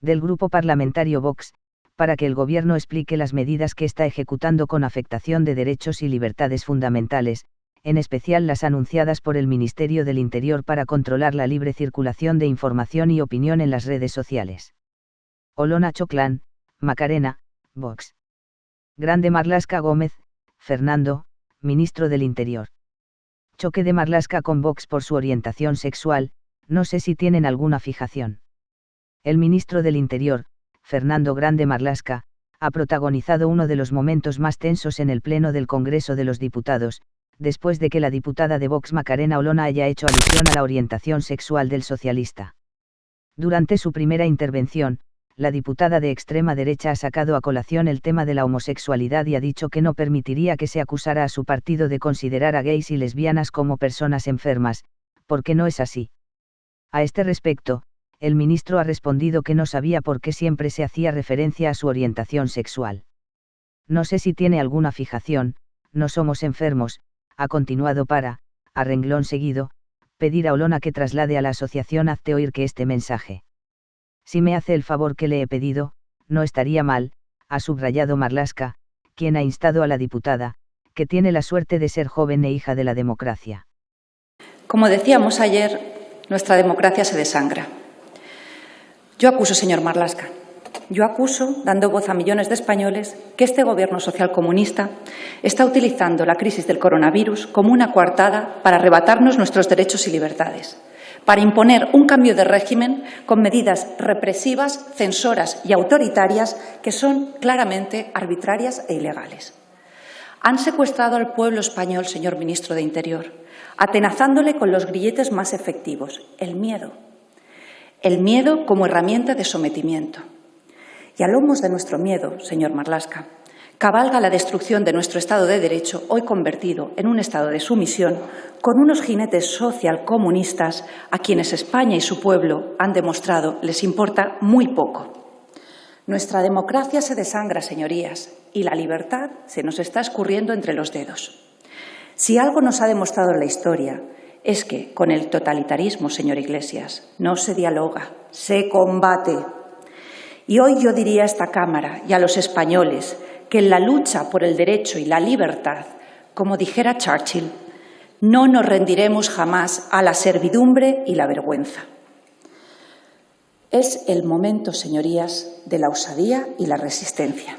del Grupo Parlamentario Vox, para que el Gobierno explique las medidas que está ejecutando con afectación de derechos y libertades fundamentales, en especial las anunciadas por el Ministerio del Interior para controlar la libre circulación de información y opinión en las redes sociales. Olona Choclán, Macarena, Vox. Grande Marlaska Gómez, Fernando, Ministro del Interior. Choque de Marlaska con Vox por su orientación sexual, no sé si tienen alguna fijación. El ministro del Interior, Fernando Grande Marlaska, ha protagonizado uno de los momentos más tensos en el Pleno del Congreso de los Diputados, después de que la diputada de Vox Macarena Olona haya hecho alusión a la orientación sexual del socialista. Durante su primera intervención, la diputada de extrema derecha ha sacado a colación el tema de la homosexualidad y ha dicho que no permitiría que se acusara a su partido de considerar a gays y lesbianas como personas enfermas, porque no es así. A este respecto, el ministro ha respondido que no sabía por qué siempre se hacía referencia a su orientación sexual. No sé si tiene alguna fijación, no somos enfermos, ha continuado para, a renglón seguido, pedir a Olona que traslade a la asociación Hazte Oír que este mensaje. Si me hace el favor que le he pedido, no estaría mal, ha subrayado Marlaska, quien ha instado a la diputada, que tiene la suerte de ser joven e hija de la democracia. Como decíamos ayer, nuestra democracia se desangra. Yo acuso, señor Marlaska, yo acuso, dando voz a millones de españoles, que este Gobierno socialcomunista está utilizando la crisis del coronavirus como una coartada para arrebatarnos nuestros derechos y libertades, para imponer un cambio de régimen con medidas represivas, censoras y autoritarias que son claramente arbitrarias e ilegales. Han secuestrado al pueblo español, señor ministro de Interior, atenazándole con los grilletes más efectivos, el miedo. El miedo como herramienta de sometimiento. Y a lomos de nuestro miedo, señor Marlaska, cabalga la destrucción de nuestro Estado de Derecho, hoy convertido en un estado de sumisión, con unos jinetes socialcomunistas a quienes España y su pueblo han demostrado les importa muy poco. Nuestra democracia se desangra, señorías, y la libertad se nos está escurriendo entre los dedos. Si algo nos ha demostrado la historia, es que con el totalitarismo, señor Iglesias, no se dialoga, se combate. Y hoy yo diría a esta Cámara y a los españoles que en la lucha por el derecho y la libertad, como dijera Churchill, no nos rendiremos jamás a la servidumbre y la vergüenza. Es el momento, señorías, de la osadía y la resistencia.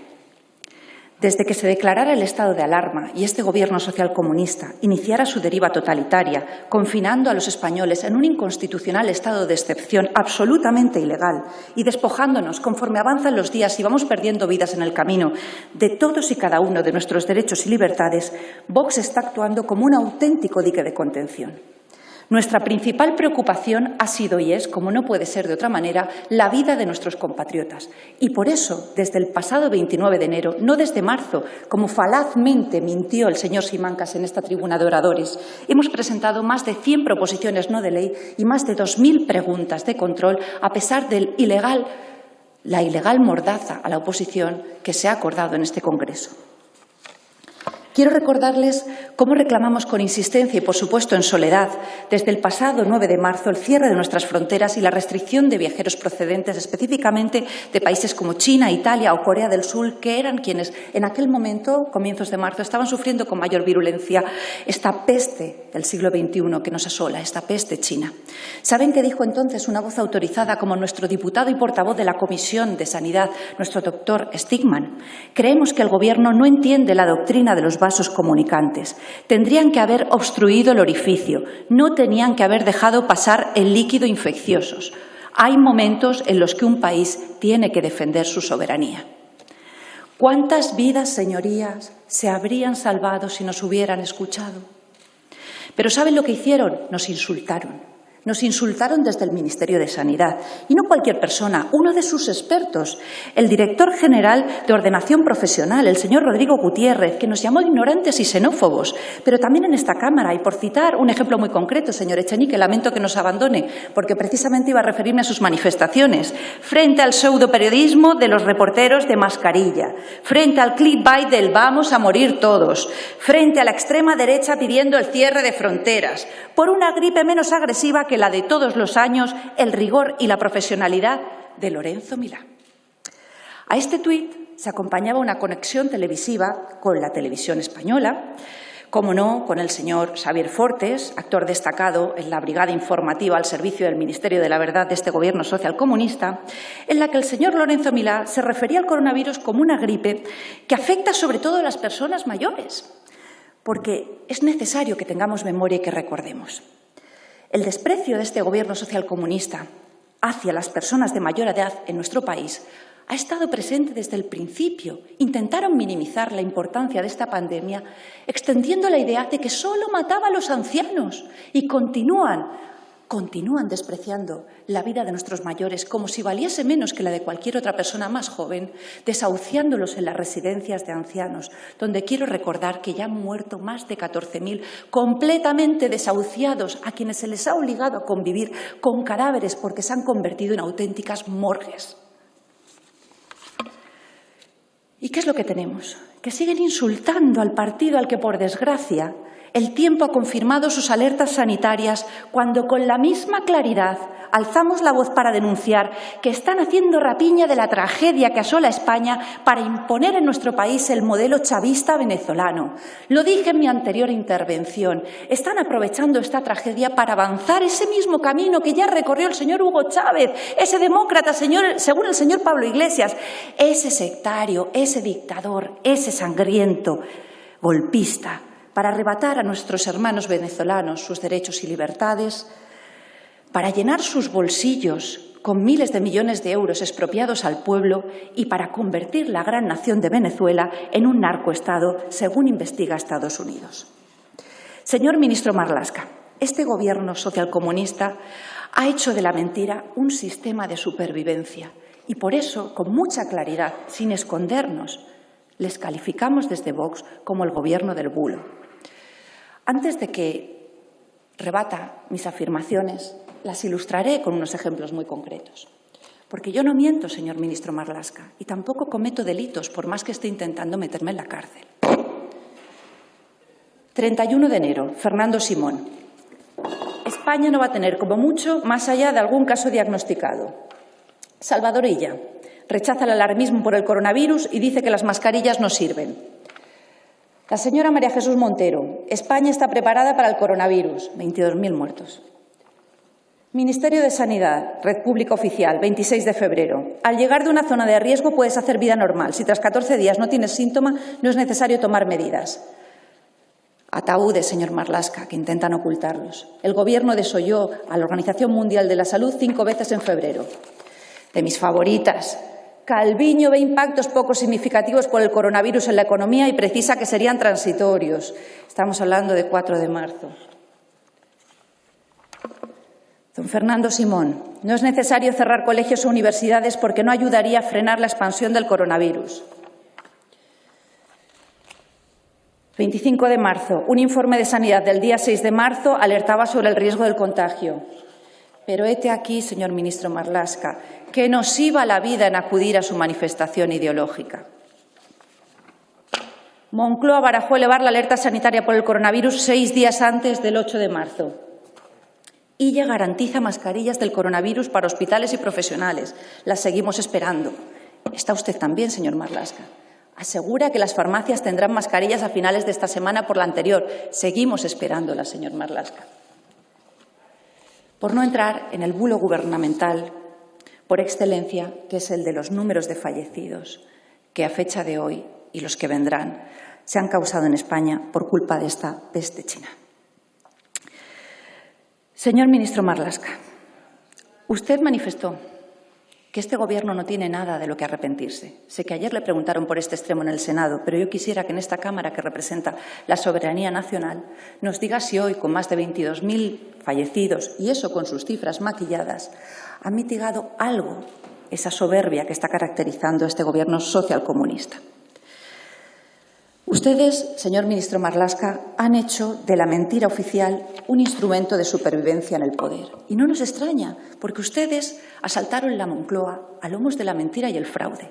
Desde que se declarara el estado de alarma y este Gobierno socialcomunista iniciara su deriva totalitaria, confinando a los españoles en un inconstitucional estado de excepción absolutamente ilegal y despojándonos conforme avanzan los días y vamos perdiendo vidas en el camino de todos y cada uno de nuestros derechos y libertades, Vox está actuando como un auténtico dique de contención. Nuestra principal preocupación ha sido y es, como no puede ser de otra manera, la vida de nuestros compatriotas. Y por eso, desde el pasado 29 de enero, no desde marzo, como falazmente mintió el señor Simancas en esta tribuna de oradores, hemos presentado más de 100 proposiciones no de ley y más de 2.000 preguntas de control, a pesar de la ilegal mordaza a la oposición que se ha acordado en este Congreso. Quiero recordarles cómo reclamamos con insistencia y, por supuesto, en soledad, desde el pasado 9 de marzo, el cierre de nuestras fronteras y la restricción de viajeros procedentes específicamente de países como China, Italia o Corea del Sur, que eran quienes en aquel momento, comienzos de marzo, estaban sufriendo con mayor virulencia esta peste del siglo XXI que nos asola, esta peste china. ¿Saben qué dijo entonces una voz autorizada como nuestro diputado y portavoz de la Comisión de Sanidad, nuestro doctor Stigman? Creemos que el Gobierno no entiende la doctrina de los vasos comunicantes. Tendrían que haber obstruido el orificio, no tenían que haber dejado pasar el líquido infecciosos. Hay momentos en los que un país tiene que defender su soberanía. ¿Cuántas vidas, señorías, se habrían salvado si nos hubieran escuchado? Pero ¿saben lo que hicieron? Nos insultaron. Nos insultaron desde el Ministerio de Sanidad. Y no cualquier persona, uno de sus expertos, el director general de Ordenación Profesional, el señor Rodrigo Gutiérrez, que nos llamó ignorantes y xenófobos. Pero también en esta Cámara, y por citar un ejemplo muy concreto, señor Echenique, lamento que nos abandone, porque precisamente iba a referirme a sus manifestaciones, frente al pseudoperiodismo de los reporteros de mascarilla, frente al clickbait del vamos a morir todos, frente a la extrema derecha pidiendo el cierre de fronteras, por una gripe menos agresiva que la de todos los años, el rigor y la profesionalidad de Lorenzo Milá. A este tuit se acompañaba una conexión televisiva con la televisión española, como no, con el señor Xavier Fortes, actor destacado en la brigada informativa al servicio del Ministerio de la Verdad de este Gobierno socialcomunista, en la que el señor Lorenzo Milá se refería al coronavirus como una gripe que afecta sobre todo a las personas mayores, porque es necesario que tengamos memoria y que recordemos. El desprecio de este Gobierno socialcomunista hacia las personas de mayor edad en nuestro país ha estado presente desde el principio. Intentaron minimizar la importancia de esta pandemia extendiendo la idea de que solo mataba a los ancianos y continúan despreciando la vida de nuestros mayores como si valiese menos que la de cualquier otra persona más joven, desahuciándolos en las residencias de ancianos, donde quiero recordar que ya han muerto más de 14.000 completamente desahuciados, a quienes se les ha obligado a convivir con cadáveres porque se han convertido en auténticas morgues. ¿Y qué es lo que tenemos? Que siguen insultando al partido al que, por desgracia, el tiempo ha confirmado sus alertas sanitarias cuando, con la misma claridad, alzamos la voz para denunciar que están haciendo rapiña de la tragedia que asola España para imponer en nuestro país el modelo chavista venezolano. Lo dije en mi anterior intervención. Están aprovechando esta tragedia para avanzar ese mismo camino que ya recorrió el señor Hugo Chávez, ese demócrata, según el señor Pablo Iglesias, ese sectario, ese dictador, ese sangriento golpista, para arrebatar a nuestros hermanos venezolanos sus derechos y libertades, para llenar sus bolsillos con miles de millones de euros expropiados al pueblo y para convertir la gran nación de Venezuela en un narcoestado, según investiga Estados Unidos. Señor ministro Marlaska, este Gobierno socialcomunista ha hecho de la mentira un sistema de supervivencia y por eso, con mucha claridad, sin escondernos, les calificamos desde Vox como el Gobierno del bulo. Antes de que rebata mis afirmaciones, las ilustraré con unos ejemplos muy concretos. Porque yo no miento, señor ministro Marlaska, y tampoco cometo delitos, por más que esté intentando meterme en la cárcel. 31 de enero, Fernando Simón. España no va a tener, como mucho, más allá de algún caso diagnosticado. Salvador Illa rechaza el alarmismo por el coronavirus y dice que las mascarillas no sirven. La señora María Jesús Montero, España está preparada para el coronavirus, 22.000 muertos. Ministerio de Sanidad, Red Pública Oficial, 26 de febrero. Al llegar de una zona de riesgo puedes hacer vida normal. Si tras 14 días no tienes síntoma, no es necesario tomar medidas. Ataúdes, señor Marlaska, que intentan ocultarlos. El Gobierno desoyó a la Organización Mundial de la Salud 5 veces en febrero. De mis favoritas, Calviño ve impactos poco significativos por el coronavirus en la economía y precisa que serían transitorios. Estamos hablando de 4 de marzo. Don Fernando Simón, no es necesario cerrar colegios o universidades porque no ayudaría a frenar la expansión del coronavirus. 25 de marzo, un informe de Sanidad del día 6 de marzo alertaba sobre el riesgo del contagio. Pero hete aquí, señor ministro Marlaska, que nos iba la vida en acudir a su manifestación ideológica. Moncloa barajó elevar la alerta sanitaria por el coronavirus 6 días antes del 8 de marzo. Illa garantiza mascarillas del coronavirus para hospitales y profesionales. Las seguimos esperando. Está usted también, señor Marlaska. Asegura que las farmacias tendrán mascarillas a finales de esta semana por la anterior. Seguimos esperándolas, señor Marlaska. Por no entrar en el bulo gubernamental por excelencia, que es el de los números de fallecidos, que a fecha de hoy y los que vendrán se han causado en España por culpa de esta peste china. Señor ministro Marlaska, usted manifestó que este Gobierno no tiene nada de lo que arrepentirse. Sé que ayer le preguntaron por este extremo en el Senado, pero yo quisiera que en esta Cámara que representa la soberanía nacional nos diga si hoy, con más de 22.000 fallecidos, y eso con sus cifras maquilladas, ha mitigado algo esa soberbia que está caracterizando a este Gobierno socialcomunista. Ustedes, señor ministro Marlaska, han hecho de la mentira oficial un instrumento de supervivencia en el poder. Y no nos extraña, porque ustedes asaltaron la Moncloa a lomos de la mentira y el fraude.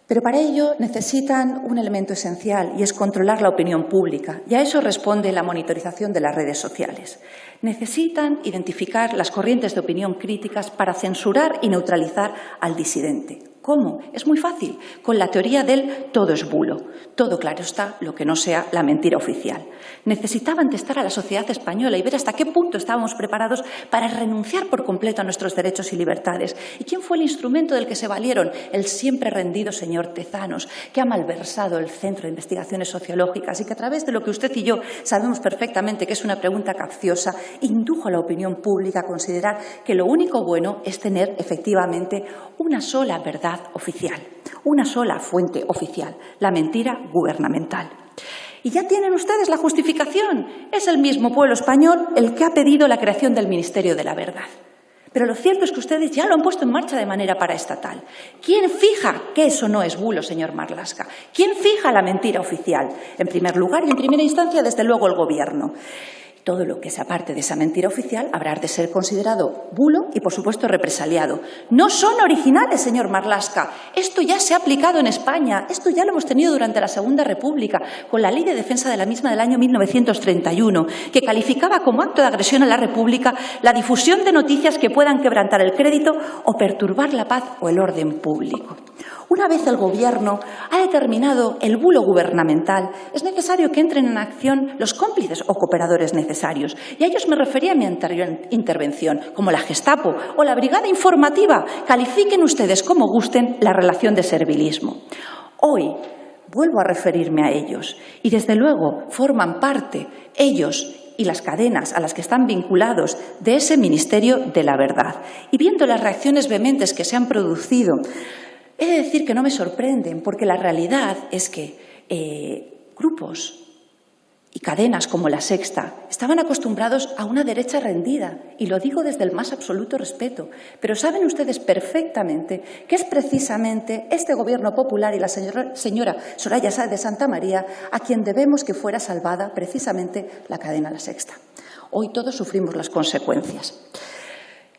Pero para ello necesitan un elemento esencial y es controlar la opinión pública, y a eso responde la monitorización de las redes sociales. Necesitan identificar las corrientes de opinión críticas para censurar y neutralizar al disidente. ¿Cómo? Es muy fácil, con la teoría del todo es bulo. Todo claro está, lo que no sea la mentira oficial. Necesitaban testar a la sociedad española y ver hasta qué punto estábamos preparados para renunciar por completo a nuestros derechos y libertades. ¿Y quién fue el instrumento del que se valieron? El siempre rendido señor Tezanos, que ha malversado el Centro de Investigaciones Sociológicas y que a través de lo que usted y yo sabemos perfectamente que es una pregunta capciosa, indujo a la opinión pública a considerar que lo único bueno es tener efectivamente una sola verdad oficial, una sola fuente oficial, la mentira gubernamental. Y ya tienen ustedes la justificación. Es el mismo pueblo español el que ha pedido la creación del Ministerio de la Verdad. Pero lo cierto es que ustedes ya lo han puesto en marcha de manera paraestatal. ¿Quién fija que eso no es bulo, señor Marlaska? ¿Quién fija la mentira oficial? En primer lugar y en primera instancia, desde luego, el Gobierno. Todo lo que se aparte de esa mentira oficial habrá de ser considerado bulo y, por supuesto, represaliado. No son originales, señor Marlaska. Esto ya se ha aplicado en España. Esto ya lo hemos tenido durante la Segunda República, con la Ley de Defensa de la misma del año 1931, que calificaba como acto de agresión a la República la difusión de noticias que puedan quebrantar el crédito o perturbar la paz o el orden público. Una vez el Gobierno ha determinado el bulo gubernamental, es necesario que entren en acción los cómplices o cooperadores necesarios. Y a ellos me refería en mi anterior intervención, como la Gestapo o la Brigada Informativa. Califiquen ustedes como gusten la relación de servilismo. Hoy vuelvo a referirme a ellos y, desde luego, forman parte, ellos y las cadenas a las que están vinculados, de ese Ministerio de la Verdad. Y viendo las reacciones vehementes que se han producido, he de decir que no me sorprenden, porque la realidad es que grupos y cadenas como La Sexta estaban acostumbrados a una derecha rendida, y lo digo desde el más absoluto respeto. Pero saben ustedes perfectamente que es precisamente este Gobierno popular y la señora Soraya Sáez de Santamaría a quien debemos que fuera salvada precisamente la cadena La Sexta. Hoy todos sufrimos las consecuencias.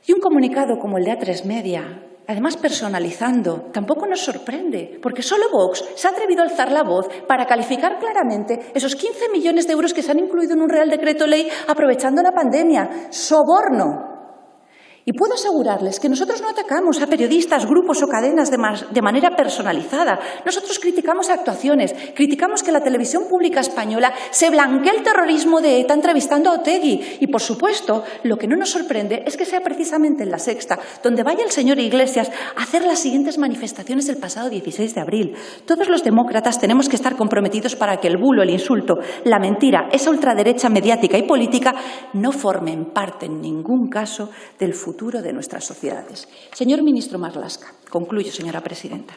Y un comunicado como el de A3 Media, además personalizando, tampoco nos sorprende, porque solo Vox se ha atrevido a alzar la voz para calificar claramente esos 15 millones de euros que se han incluido en un Real Decreto Ley aprovechando la pandemia. ¡Soborno! Y puedo asegurarles que nosotros no atacamos a periodistas, grupos o cadenas de manera personalizada. Nosotros criticamos actuaciones, criticamos que la televisión pública española se blanquee el terrorismo de ETA entrevistando a Otegi. Y, por supuesto, lo que no nos sorprende es que sea precisamente en La Sexta donde vaya el señor Iglesias a hacer las siguientes manifestaciones el pasado 16 de abril. Todos los demócratas tenemos que estar comprometidos para que el bulo, el insulto, la mentira, esa ultraderecha mediática y política no formen parte en ningún caso del futuro de nuestras sociedades. Señor ministro Marlaska, concluyo, señora presidenta.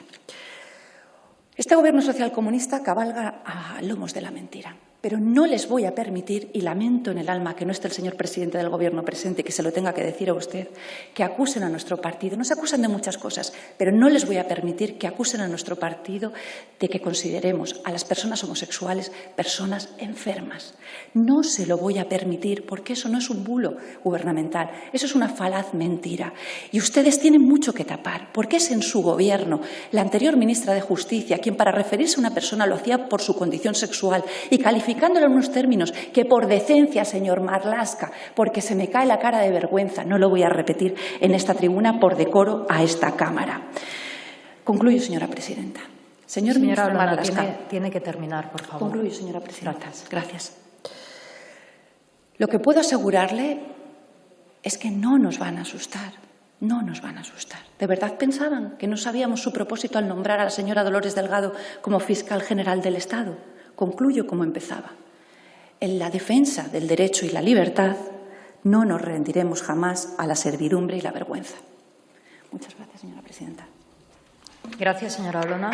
Este Gobierno socialcomunista cabalga a lomos de la mentira, pero no les voy a permitir, y lamento en el alma que no esté el señor presidente del Gobierno presente, que se lo tenga que decir a usted, que acusen a nuestro partido. Nos acusan de muchas cosas, pero no les voy a permitir que acusen a nuestro partido de que consideremos a las personas homosexuales personas enfermas. No se lo voy a permitir, porque eso no es un bulo gubernamental, eso es una falaz mentira. Y ustedes tienen mucho que tapar, porque es en su Gobierno la anterior ministra de Justicia quien, para referirse a una persona, lo hacía por su condición sexual y calificándolo en unos términos que, por decencia, señor Marlaska, porque se me cae la cara de vergüenza, no lo voy a repetir en esta tribuna por decoro a esta Cámara. Concluyo, señora presidenta. Señora Marlaska, tiene que terminar, por favor. Concluyo, señora presidenta. Gracias. Lo que puedo asegurarle es que no nos van a asustar. No nos van a asustar. ¿De verdad pensaban que no sabíamos su propósito al nombrar a la señora Dolores Delgado como fiscal general del Estado? Concluyo como empezaba. En la defensa del derecho y la libertad no nos rendiremos jamás a la servidumbre y la vergüenza. Muchas gracias, señora presidenta. Gracias, señora Olona.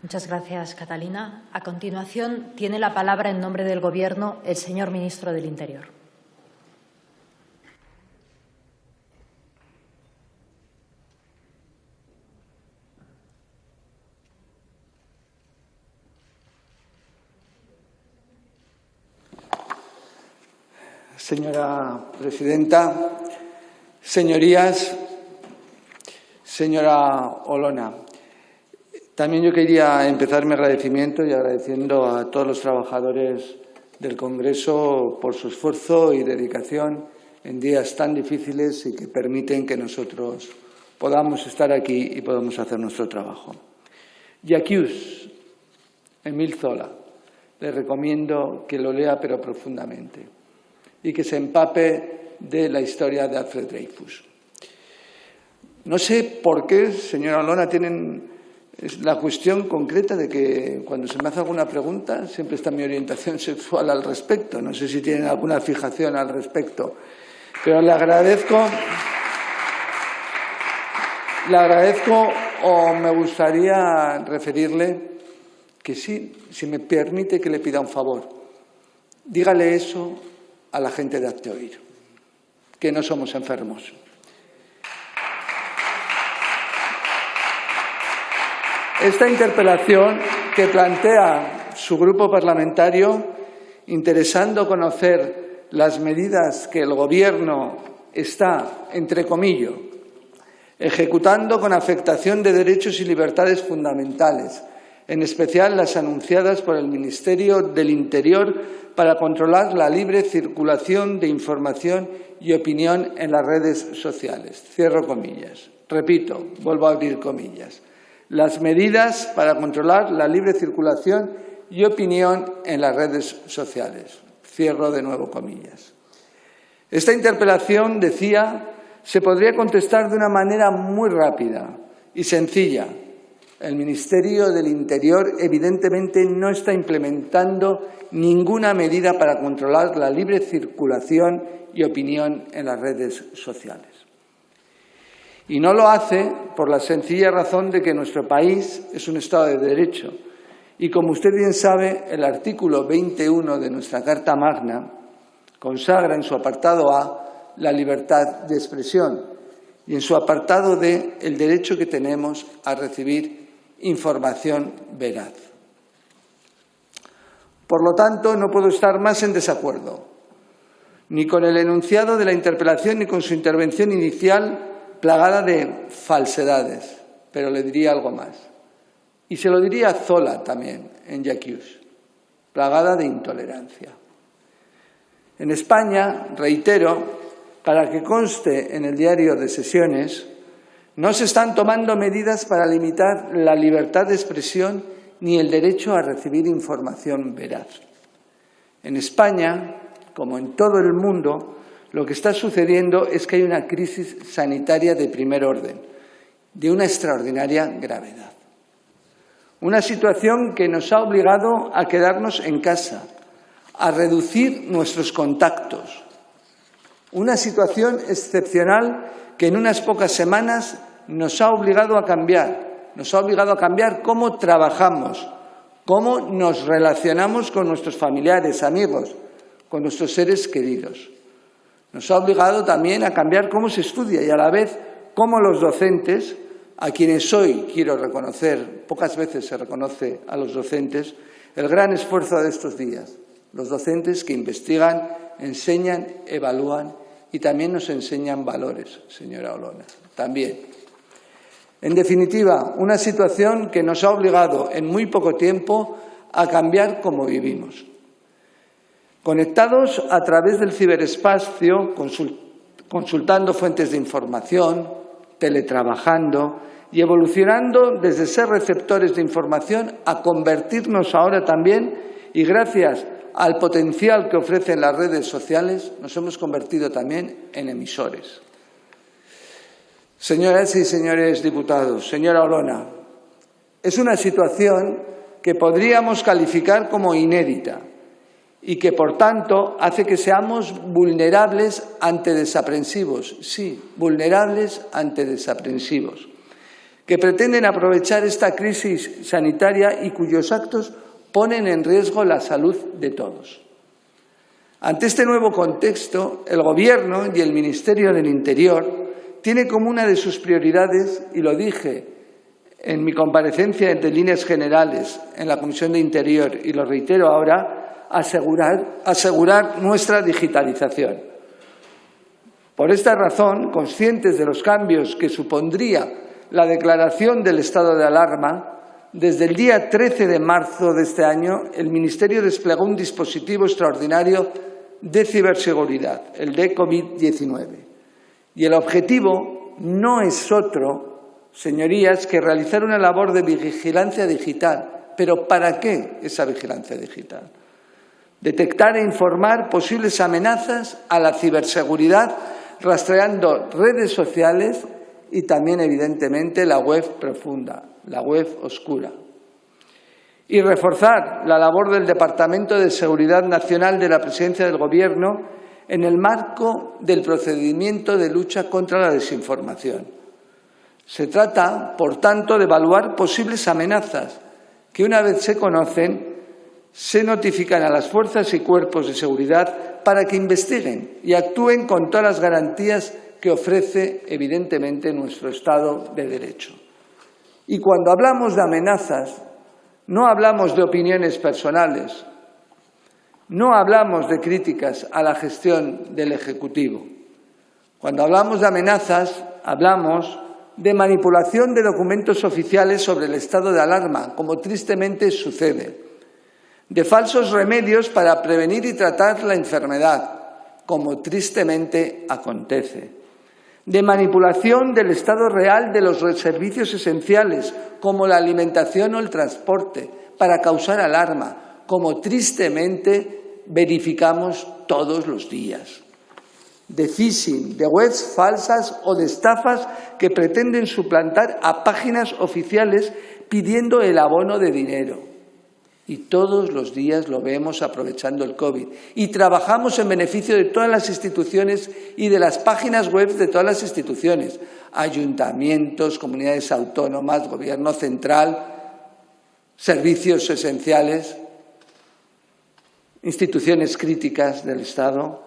Muchas gracias, Catalina. A continuación, tiene la palabra en nombre del Gobierno el señor ministro del Interior. Señora presidenta, señorías, señora Olona, también yo quería empezar mi agradecimiento y agradeciendo a todos los trabajadores del Congreso por su esfuerzo y dedicación en días tan difíciles y que permiten que nosotros podamos estar aquí y podamos hacer nuestro trabajo. Jacques Émile Zola, le recomiendo que lo lea pero profundamente y que se empape de la historia de Alfred Dreyfus. No sé por qué, señora Olona, tienen la cuestión concreta de que cuando se me hace alguna pregunta siempre está mi orientación sexual al respecto. No sé si tienen alguna fijación al respecto, pero le agradezco o me gustaría referirle que sí, si me permite que le pida un favor. Dígale eso a la gente de Hazte Oír, que no somos enfermos. Esta interpelación que plantea su grupo parlamentario, interesando conocer las medidas que el Gobierno está, entre comillas, ejecutando con afectación de derechos y libertades fundamentales, en especial las anunciadas por el Ministerio del Interior para controlar la libre circulación de información y opinión en las redes sociales. Cierro comillas. Repito, vuelvo a abrir comillas. Las medidas para controlar la libre circulación y opinión en las redes sociales. Cierro de nuevo comillas. Esta interpelación, decía, se podría contestar de una manera muy rápida y sencilla. El Ministerio del Interior evidentemente no está implementando ninguna medida para controlar la libre circulación y opinión en las redes sociales. Y no lo hace por la sencilla razón de que nuestro país es un Estado de Derecho. Y como usted bien sabe, el artículo 21 de nuestra Carta Magna consagra en su apartado A la libertad de expresión y en su apartado D el derecho que tenemos a recibir información veraz. Por lo tanto, no puedo estar más en desacuerdo, ni con el enunciado de la interpelación ni con su intervención inicial plagada de falsedades, pero le diría algo más. Y se lo diría a Zola también, en Jacques, plagada de intolerancia. En España, reitero, para que conste en el diario de sesiones, no se están tomando medidas para limitar la libertad de expresión ni el derecho a recibir información veraz. En España, como en todo el mundo, lo que está sucediendo es que hay una crisis sanitaria de primer orden, de una extraordinaria gravedad. Una situación que nos ha obligado a quedarnos en casa, a reducir nuestros contactos. Una situación excepcional que en unas pocas semanas nos ha obligado a cambiar cómo trabajamos, cómo nos relacionamos con nuestros familiares, amigos, con nuestros seres queridos. Nos ha obligado también a cambiar cómo se estudia y a la vez cómo los docentes, a quienes hoy quiero reconocer, pocas veces se reconoce a los docentes, el gran esfuerzo de estos días. Los docentes que investigan, enseñan, evalúan y también nos enseñan valores, señora Olona, también. En definitiva, una situación que nos ha obligado en muy poco tiempo a cambiar cómo vivimos. Conectados a través del ciberespacio, consultando fuentes de información, teletrabajando y evolucionando desde ser receptores de información a convertirnos ahora también, y gracias al potencial que ofrecen las redes sociales, nos hemos convertido también en emisores. Señoras y señores diputados, señora Olona, es una situación que podríamos calificar como inédita y que, por tanto, hace que seamos vulnerables ante desaprensivos. Sí, vulnerables ante desaprensivos. que pretenden aprovechar esta crisis sanitaria y cuyos actos ponen en riesgo la salud de todos. Ante este nuevo contexto, el Gobierno y el Ministerio del Interior tiene como una de sus prioridades, y lo dije en mi comparecencia de líneas generales en la Comisión de Interior y lo reitero ahora, asegurar nuestra digitalización. Por esta razón, conscientes de los cambios que supondría la declaración del estado de alarma, desde el día 13 de marzo de este año, el Ministerio desplegó un dispositivo extraordinario de ciberseguridad, el de COVID-19. Y el objetivo no es otro, señorías, que realizar una labor de vigilancia digital. ¿Pero para qué esa vigilancia digital? Detectar e informar posibles amenazas a la ciberseguridad, rastreando redes sociales y también, evidentemente, la web profunda, la web oscura. Y reforzar la labor del Departamento de Seguridad Nacional de la Presidencia del Gobierno en el marco del procedimiento de lucha contra la desinformación. Se trata, por tanto, de evaluar posibles amenazas que, una vez se conocen, se notifican a las fuerzas y cuerpos de seguridad para que investiguen y actúen con todas las garantías que ofrece, evidentemente, nuestro Estado de Derecho. Y cuando hablamos de amenazas, no hablamos de opiniones personales, no hablamos de críticas a la gestión del Ejecutivo. Cuando hablamos de amenazas, hablamos de manipulación de documentos oficiales sobre el estado de alarma, como tristemente sucede, de falsos remedios para prevenir y tratar la enfermedad, como tristemente acontece, de manipulación del estado real de los servicios esenciales, como la alimentación o el transporte, para causar alarma, como tristemente verificamos todos los días, de phishing, de webs falsas o de estafas que pretenden suplantar a páginas oficiales pidiendo el abono de dinero. Y todos los días lo vemos aprovechando el COVID. Y trabajamos en beneficio de todas las instituciones y de las páginas web de todas las instituciones, ayuntamientos, comunidades autónomas, gobierno central, servicios esenciales, instituciones críticas del Estado.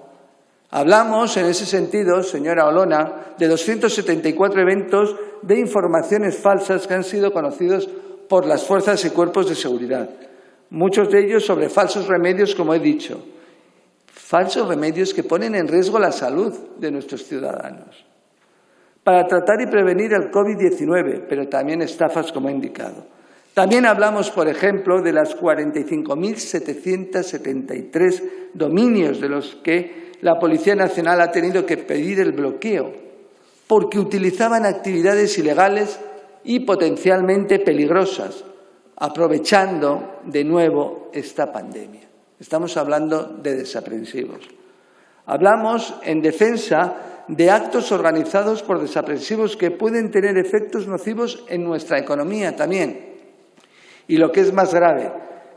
Hablamos, en ese sentido, señora Olona, de 274 eventos de informaciones falsas que han sido conocidos por las fuerzas y cuerpos de seguridad. Muchos de ellos sobre falsos remedios, como he dicho. Falsos remedios que ponen en riesgo la salud de nuestros ciudadanos. Para tratar y prevenir el COVID-19, pero también estafas, como he indicado. También hablamos, por ejemplo, de las 45.773 dominios de los que la Policía Nacional ha tenido que pedir el bloqueo, porque utilizaban actividades ilegales y potencialmente peligrosas, aprovechando de nuevo esta pandemia. Estamos hablando de desaprensivos. Hablamos en defensa de actos organizados por desaprensivos que pueden tener efectos nocivos en nuestra economía también. Y lo que es más grave,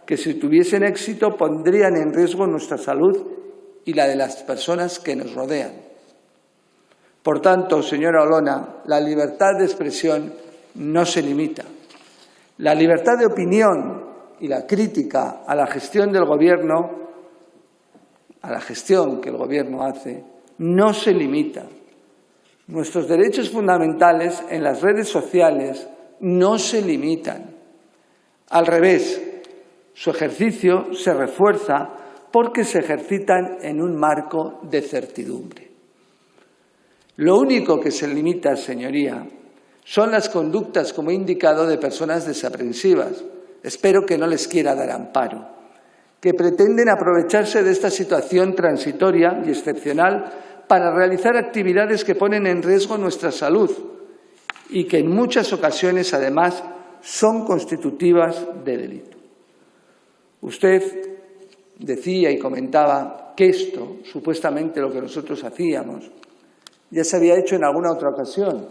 que si tuviesen éxito pondrían en riesgo nuestra salud y la de las personas que nos rodean. Por tanto, señora Olona, la libertad de expresión no se limita. La libertad de opinión y la crítica a la gestión del Gobierno, a la gestión que el Gobierno hace, no se limita. Nuestros derechos fundamentales en las redes sociales no se limitan. Al revés, su ejercicio se refuerza porque se ejercitan en un marco de certidumbre. Lo único que se limita, señoría, son las conductas, como he indicado, de personas desaprensivas. Espero que no les quiera dar amparo, que pretenden aprovecharse de esta situación transitoria y excepcional para realizar actividades que ponen en riesgo nuestra salud y que en muchas ocasiones, además, son constitutivas de delito. Usted decía y comentaba que esto, supuestamente lo que nosotros hacíamos, ya se había hecho en alguna otra ocasión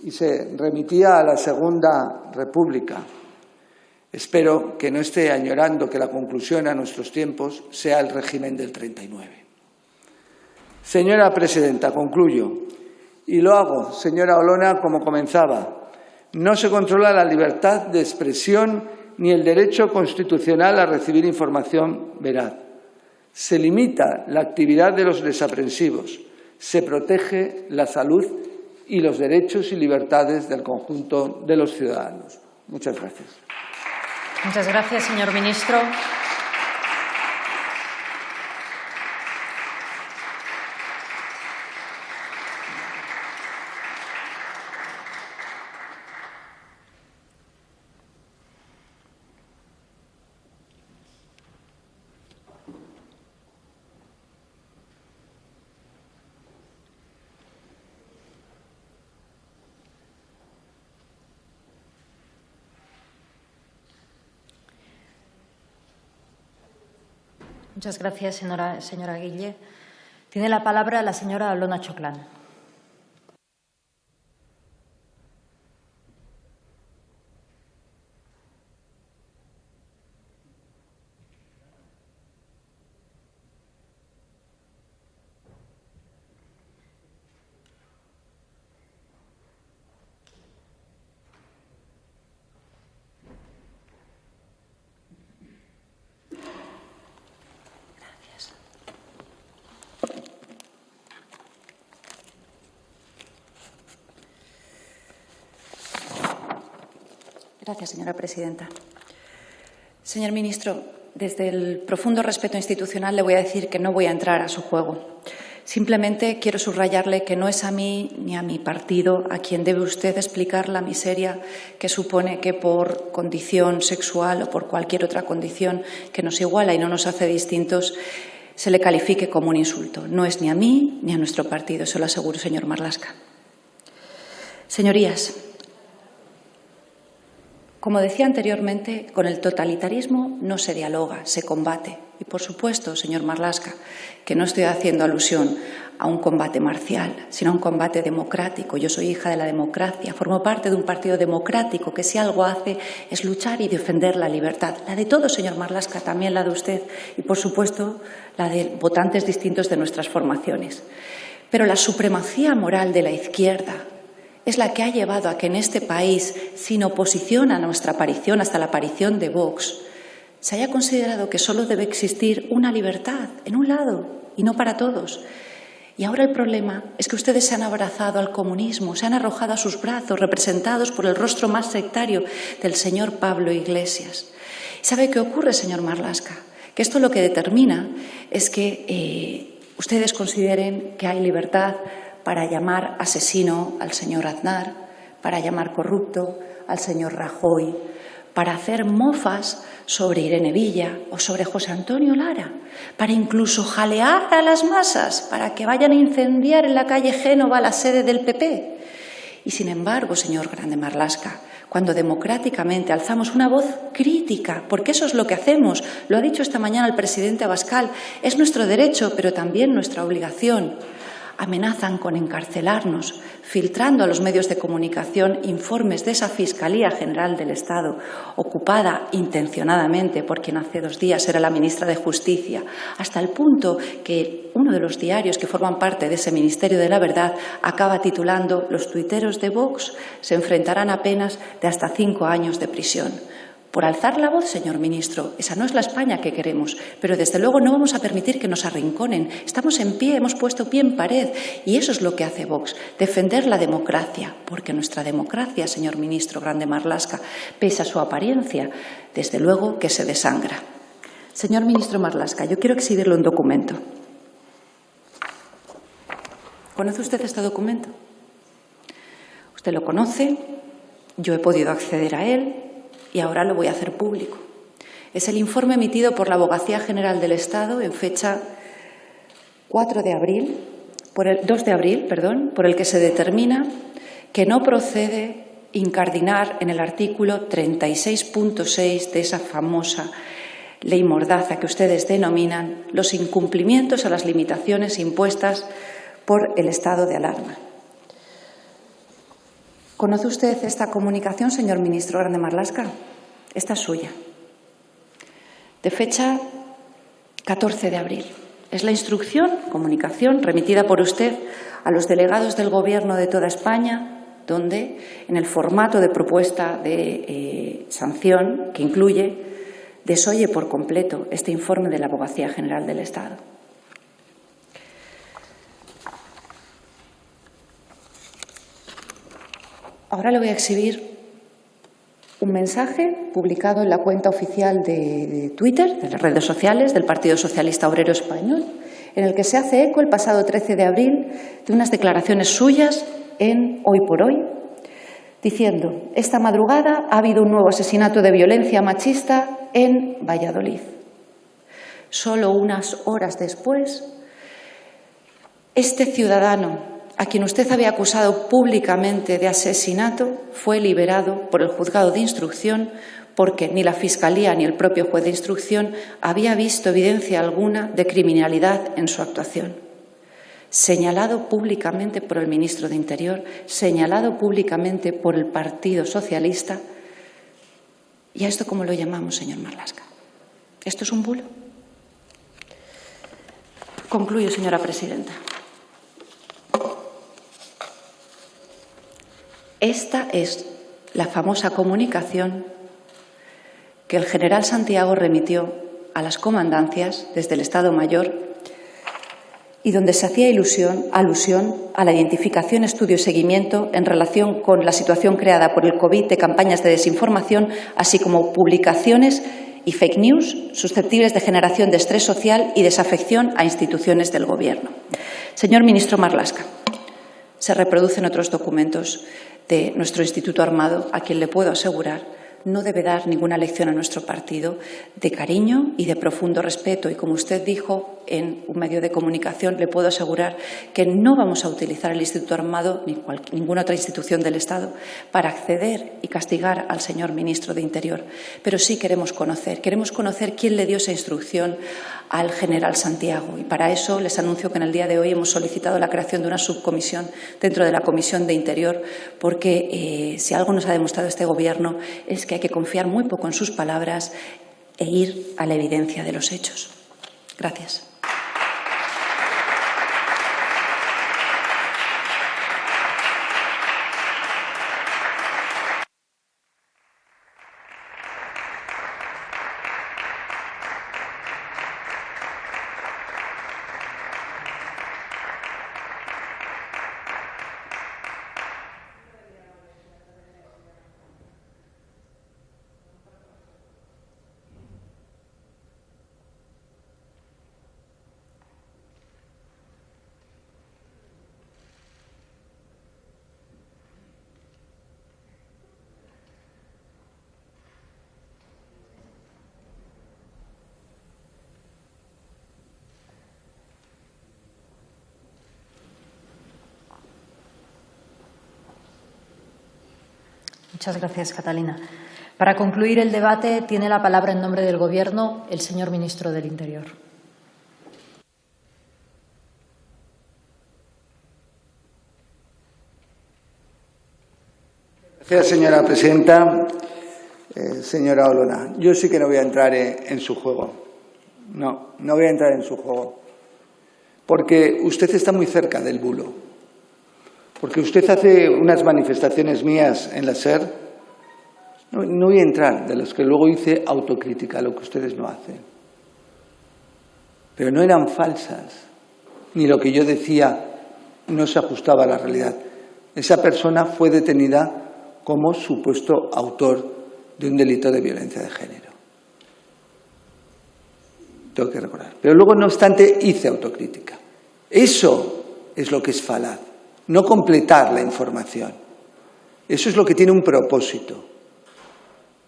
y se remitía a la Segunda República. Espero que no esté añorando que la conclusión a nuestros tiempos sea el régimen del 39. Señora presidenta, concluyo. Y lo hago, señora Olona, como comenzaba, No se controla la libertad de expresión ni el derecho constitucional a recibir información veraz. Se limita la actividad de los desaprensivos. Se protege la salud y los derechos y libertades del conjunto de los ciudadanos. Muchas gracias. Muchas gracias, señor ministro. Muchas gracias, señora Guille. Tiene la palabra la señora Olona Choclán. Gracias, señora presidenta. Señor ministro, desde el profundo respeto institucional le voy a decir que no voy a entrar a su juego. Simplemente quiero subrayarle que no es a mí ni a mi partido a quien debe usted explicar la miseria que supone que por condición sexual o por cualquier otra condición que nos iguala y no nos hace distintos se le califique como un insulto. No es ni a mí ni a nuestro partido, se lo aseguro, señor Marlaska. Señorías, como decía anteriormente, con el totalitarismo no se dialoga, se combate. Y, por supuesto, señor Marlaska, que no estoy haciendo alusión a un combate marcial, sino a un combate democrático. Yo soy hija de la democracia, formo parte de un partido democrático que si algo hace es luchar y defender la libertad. La de todos, señor Marlaska, también la de usted y, por supuesto, la de votantes distintos de nuestras formaciones. Pero la supremacía moral de la izquierda es la que ha llevado a que en este país, sin oposición a nuestra aparición, hasta la aparición de Vox, se haya considerado que solo debe existir una libertad en un lado y no para todos. Y ahora el problema es que ustedes se han abrazado al comunismo, se han arrojado a sus brazos, representados por el rostro más sectario del señor Pablo Iglesias. ¿Sabe qué ocurre, señor Marlaska? Que esto lo que determina es que ustedes consideren que hay libertad para llamar asesino al señor Aznar, para llamar corrupto al señor Rajoy, para hacer mofas sobre Irene Villa o sobre José Antonio Lara, para incluso jalear a las masas para que vayan a incendiar en la calle Génova la sede del PP. Y sin embargo, señor Grande Marlaska, cuando democráticamente alzamos una voz crítica, porque eso es lo que hacemos, lo ha dicho esta mañana el presidente Abascal, es nuestro derecho, pero también nuestra obligación. Amenazan con encarcelarnos, filtrando a los medios de comunicación informes de esa Fiscalía General del Estado, ocupada intencionadamente por quien hace 2 días era la ministra de Justicia, hasta el punto que uno de los diarios que forman parte de ese Ministerio de la Verdad acaba titulando «Los tuiteros de Vox se enfrentarán a penas de hasta 5 años de prisión». Por alzar la voz, señor ministro, esa no es la España que queremos, pero desde luego no vamos a permitir que nos arrinconen. Estamos en pie, hemos puesto pie en pared y eso es lo que hace Vox, defender la democracia, porque nuestra democracia, señor ministro Grande Marlaska, pese a su apariencia, desde luego que se desangra. Señor ministro Marlaska, yo quiero exhibirle un documento. ¿Conoce usted este documento? Usted lo conoce, yo he podido acceder a él y ahora lo voy a hacer público. Es el informe emitido por la Abogacía General del Estado en fecha 2 de abril, por el que se determina que no procede incardinar en el artículo 36.6 de esa famosa ley mordaza que ustedes denominan los incumplimientos a las limitaciones impuestas por el estado de alarma. ¿Conoce usted esta comunicación, señor ministro Grande Marlaska? Esta es suya, de fecha 14 de abril. Es la comunicación remitida por usted a los delegados del Gobierno de toda España, donde, en el formato de propuesta de sanción que incluye, desoye por completo este informe de la Abogacía General del Estado. Ahora le voy a exhibir un mensaje publicado en la cuenta oficial de Twitter, de las redes sociales del Partido Socialista Obrero Español, en el que se hace eco el pasado 13 de abril de unas declaraciones suyas en Hoy por Hoy, diciendo: esta madrugada ha habido un nuevo asesinato de violencia machista en Valladolid. Solo unas horas después, este ciudadano, a quien usted había acusado públicamente de asesinato, fue liberado por el juzgado de instrucción porque ni la Fiscalía ni el propio juez de instrucción había visto evidencia alguna de criminalidad en su actuación. Señalado públicamente por el ministro de Interior, señalado públicamente por el Partido Socialista. ¿Y a esto cómo lo llamamos, señor Marlaska? ¿Esto es un bulo? Concluyo, señora presidenta. Esta es la famosa comunicación que el general Santiago remitió a las comandancias desde el Estado Mayor y donde se hacía alusión a la identificación, estudio y seguimiento en relación con la situación creada por el COVID de campañas de desinformación, así como publicaciones y fake news susceptibles de generación de estrés social y desafección a instituciones del Gobierno. Señor ministro Marlaska, se reproducen otros documentos de nuestro Instituto Armado, a quien le puedo asegurar no debe dar ninguna lección a nuestro partido de cariño y de profundo respeto. Y como usted dijo en un medio de comunicación, le puedo asegurar que no vamos a utilizar el Instituto Armado ni ninguna otra institución del Estado para acceder y castigar al señor ministro de Interior. Pero sí queremos conocer quién le dio esa instrucción al general Santiago. Y para eso les anuncio que en el día de hoy hemos solicitado la creación de una subcomisión dentro de la Comisión de Interior, porque si algo nos ha demostrado este Gobierno es que hay que confiar muy poco en sus palabras e ir a la evidencia de los hechos. Gracias. Muchas gracias, Catalina. Para concluir el debate, tiene la palabra en nombre del Gobierno el señor ministro del Interior. Gracias, señora presidenta. Señora Olona, yo sí que no voy a entrar en su juego. No voy a entrar en su juego. Porque usted está muy cerca del bulo. Porque usted hace unas manifestaciones mías en la SER, no voy a entrar, de las que luego hice autocrítica, lo que ustedes no hacen. Pero no eran falsas, ni lo que yo decía no se ajustaba a la realidad. Esa persona fue detenida como supuesto autor de un delito de violencia de género. Tengo que recordar. Pero luego, no obstante, hice autocrítica. Eso es lo que es falaz. No completar la información. Eso es lo que tiene un propósito.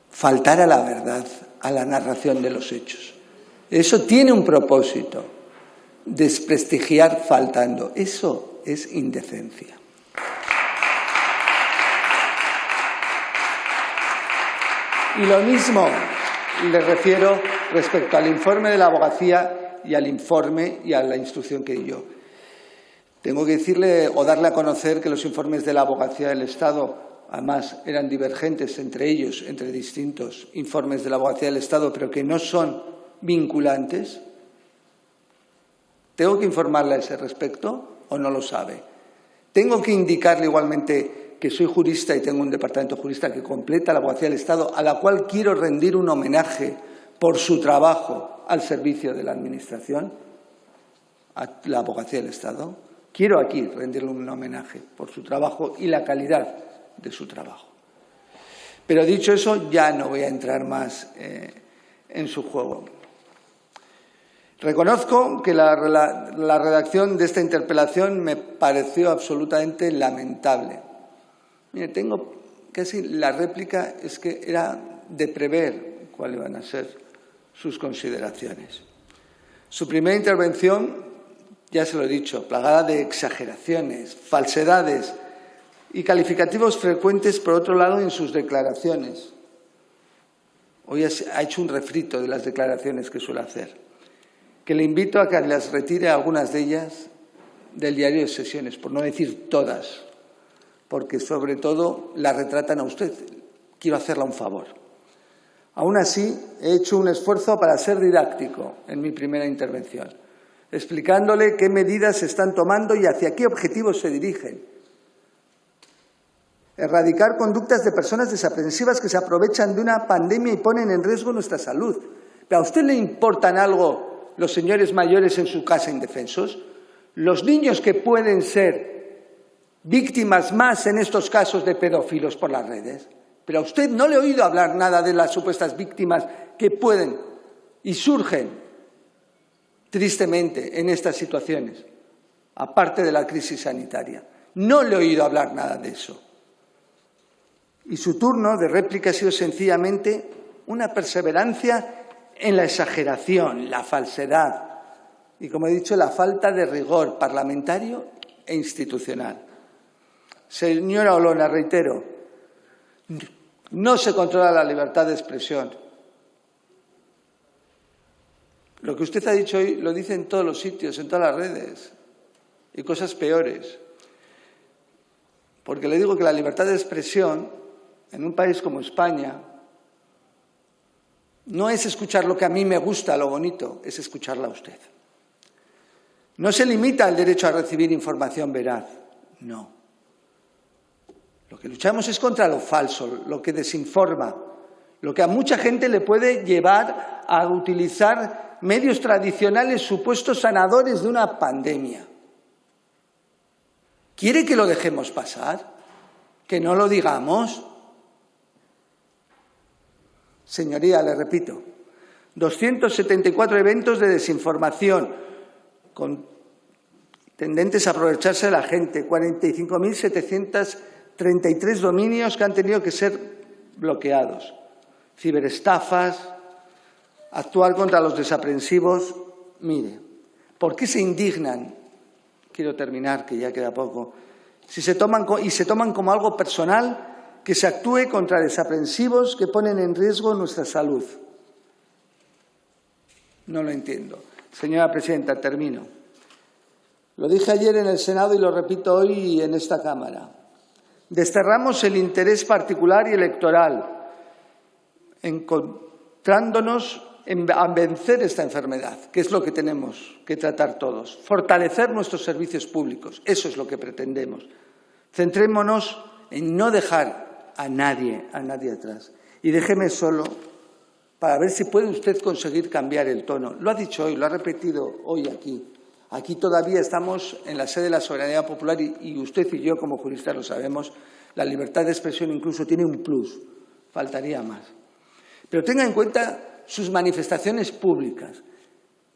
Faltar a la verdad, a la narración de los hechos. Eso tiene un propósito. Desprestigiar faltando. Eso es indecencia. Y lo mismo le refiero respecto al informe de la abogacía y al informe y a la instrucción que di yo. Tengo que decirle o darle a conocer que los informes de la Abogacía del Estado, además, eran divergentes entre ellos, entre distintos informes de la Abogacía del Estado, pero que no son vinculantes. ¿Tengo que informarle a ese respecto o no lo sabe? Tengo que indicarle igualmente que soy jurista y tengo un departamento jurista que completa la Abogacía del Estado, a la cual quiero rendir un homenaje por su trabajo al servicio de la Administración, a la Abogacía del Estado. Quiero aquí rendirle un homenaje por su trabajo y la calidad de su trabajo. Pero dicho eso, ya no voy a entrar más en su juego. Reconozco que la redacción de esta interpelación me pareció absolutamente lamentable. Mire, tengo casi la réplica, es que era de prever cuáles iban a ser sus consideraciones. Su primera intervención, ya se lo he dicho, plagada de exageraciones, falsedades y calificativos frecuentes, por otro lado, en sus declaraciones. Hoy ha hecho un refrito de las declaraciones que suele hacer, que le invito a que las retire algunas de ellas del diario de sesiones, por no decir todas, porque sobre todo la retratan a usted. Quiero hacerle un favor. Aún así, he hecho un esfuerzo para ser didáctico en mi primera intervención, explicándole qué medidas se están tomando y hacia qué objetivos se dirigen. Erradicar conductas de personas desaprensivas que se aprovechan de una pandemia y ponen en riesgo nuestra salud. ¿Pero a usted le importan algo los señores mayores en su casa indefensos? ¿Los niños que pueden ser víctimas más en estos casos de pedófilos por las redes? Pero a usted no le he oído hablar nada de las supuestas víctimas que pueden y surgen tristemente en estas situaciones, aparte de la crisis sanitaria. No le he oído hablar nada de eso. Y su turno de réplica ha sido sencillamente una perseverancia en la exageración, la falsedad y, como he dicho, la falta de rigor parlamentario e institucional. Señora Olona, reitero, no se controla la libertad de expresión. Lo que usted ha dicho hoy lo dice en todos los sitios, en todas las redes, y cosas peores. Porque le digo que la libertad de expresión en un país como España no es escuchar lo que a mí me gusta, lo bonito, es escucharla a usted. No se limita al derecho a recibir información veraz, no. Lo que luchamos es contra lo falso, lo que desinforma, lo que a mucha gente le puede llevar a utilizar medios tradicionales supuestos sanadores de una pandemia. ¿Quiere que lo dejemos pasar? ¿Que no lo digamos? Señoría, le repito, 274 eventos de desinformación tendentes a aprovecharse de la gente, 45.733 dominios que han tenido que ser bloqueados, ciberestafas, actuar contra los desaprensivos. Mire, ¿por qué se indignan? Quiero terminar, que ya queda poco. Si se toman como algo personal que se actúe contra desaprensivos que ponen en riesgo nuestra salud. No lo entiendo. Señora presidenta, termino. Lo dije ayer en el Senado y lo repito hoy en esta Cámara. Desterramos el interés particular y electoral, encontrándonos a vencer esta enfermedad, que es lo que tenemos que tratar todos. Fortalecer nuestros servicios públicos, eso es lo que pretendemos. Centrémonos en no dejar a nadie atrás. Y déjeme solo para ver si puede usted conseguir cambiar el tono. Lo ha dicho hoy, lo ha repetido hoy aquí. Aquí todavía estamos en la sede de la soberanía popular y usted y yo como juristas lo sabemos, la libertad de expresión incluso tiene un plus, faltaría más. Pero tenga en cuenta sus manifestaciones públicas.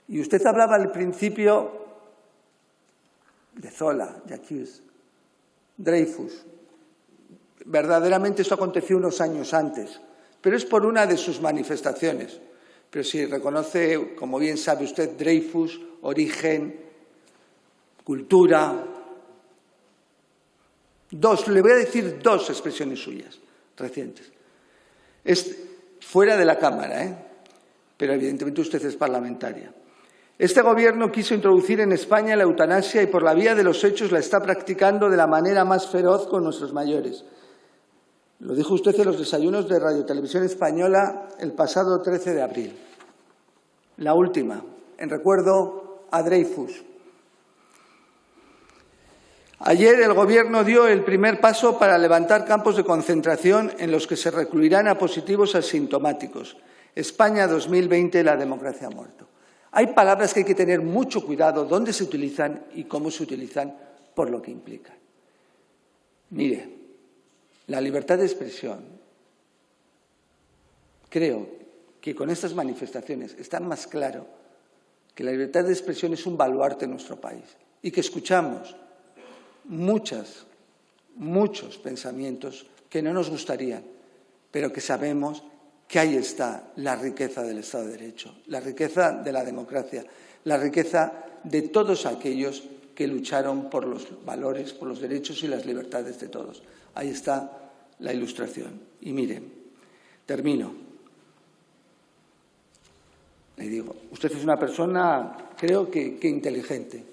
Y usted hablaba al principio de Zola, de Accuse, Dreyfus. Verdaderamente esto aconteció unos años antes, pero es por una de sus manifestaciones. Pero si reconoce, como bien sabe usted, Dreyfus, origen, cultura. Le voy a decir dos expresiones suyas recientes. Es fuera de la Cámara, pero evidentemente usted es parlamentaria. Este Gobierno quiso introducir en España la eutanasia y por la vía de los hechos la está practicando de la manera más feroz con nuestros mayores. Lo dijo usted en los desayunos de Radio Televisión Española el pasado 13 de abril. La última, en recuerdo a Dreyfus. Ayer el Gobierno dio el primer paso para levantar campos de concentración en los que se recluirán a positivos asintomáticos. España 2020, la democracia ha muerto. Hay palabras que hay que tener mucho cuidado dónde se utilizan y cómo se utilizan por lo que implican. Mire, la libertad de expresión, creo que con estas manifestaciones está más claro que la libertad de expresión es un baluarte en nuestro país y que escuchamos muchos pensamientos que no nos gustarían, pero que sabemos que ahí está la riqueza del Estado de Derecho, la riqueza de la democracia, la riqueza de todos aquellos que lucharon por los valores, por los derechos y las libertades de todos. Ahí está la ilustración. Y miren, termino. Le digo, usted es una persona, creo que inteligente.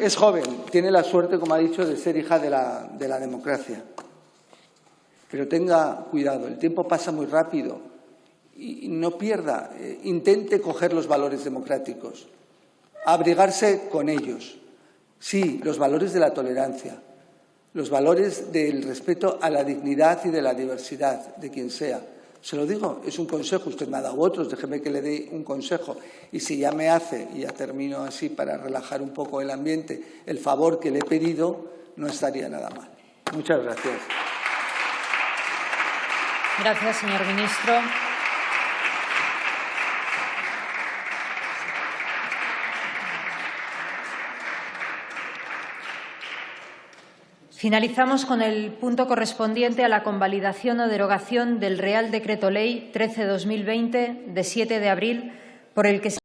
Es joven, tiene la suerte, como ha dicho, de ser hija de la democracia. Pero tenga cuidado, el tiempo pasa muy rápido y no pierda, intente coger los valores democráticos, abrigarse con ellos. Sí, los valores de la tolerancia, los valores del respeto a la dignidad y de la diversidad de quien sea. Se lo digo, es un consejo, usted me ha dado otros, déjeme que le dé un consejo. Y si ya me hace, y ya termino así para relajar un poco el ambiente, el favor que le he pedido, no estaría nada mal. Muchas gracias. Gracias, señor ministro. Finalizamos con el punto correspondiente a la convalidación o derogación del Real Decreto Ley 13/2020 de 7 de abril, por el que se